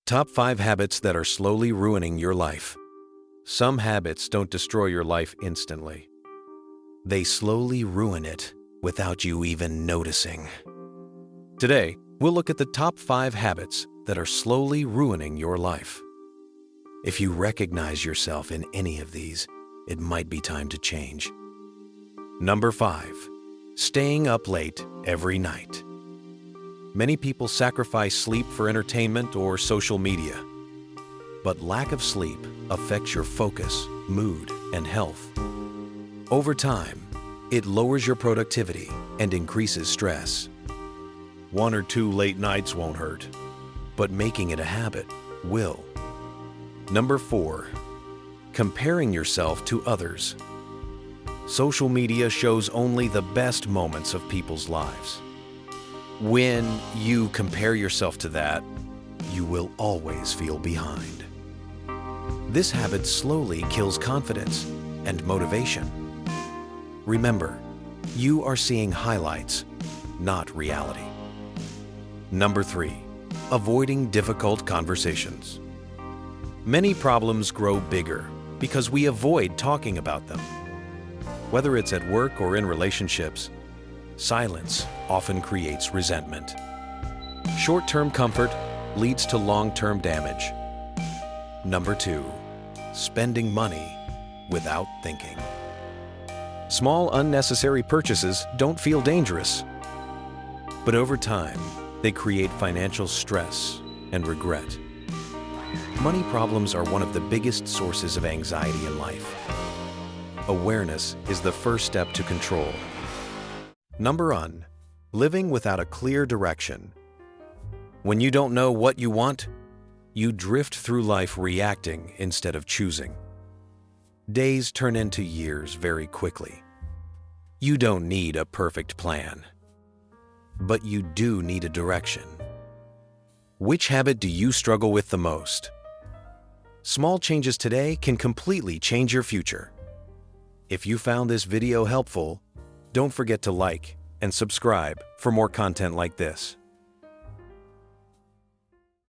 Top 5 habits that are slowly ruining your life. Some habits don't destroy your life instantly. They slowly ruin it without you even noticing. Today, we'll look at the top 5 habits that are slowly ruining your life. If you recognize yourself in any of these, it might be time to change. Number 5. Staying up late every night. Many people sacrifice sleep for entertainment or social media. But lack of sleep affects your focus, mood, and health. Over time, it lowers your productivity and increases stress. 1 or 2 late nights won't hurt, but making it a habit will. Number 4. Comparing yourself to others. Social media shows only the best moments of people's lives. When you compare yourself to that, you will always feel behind. This habit slowly kills confidence and motivation. Remember, you are seeing highlights, not reality. Number 3. Avoiding difficult conversations. Many problems grow bigger because we avoid talking about them. Whether it's at work or in relationships, silence often creates resentment. Short-term comfort leads to long-term damage. Number 2. Spending money without thinking. Small, unnecessary purchases don't feel dangerous, but over time, they create financial stress and regret. Money problems are one of the biggest sources of anxiety in life. Awareness is the first step to control. Number 1. Living without a clear direction. When you don't know what you want, you drift through life reacting instead of choosing. Days turn into years very quickly. You don't need a perfect plan, but you do need a direction. Which habit do you struggle with the most? Small changes today can completely change your future. If you found this video helpful, don't forget to like and subscribe for more content like this.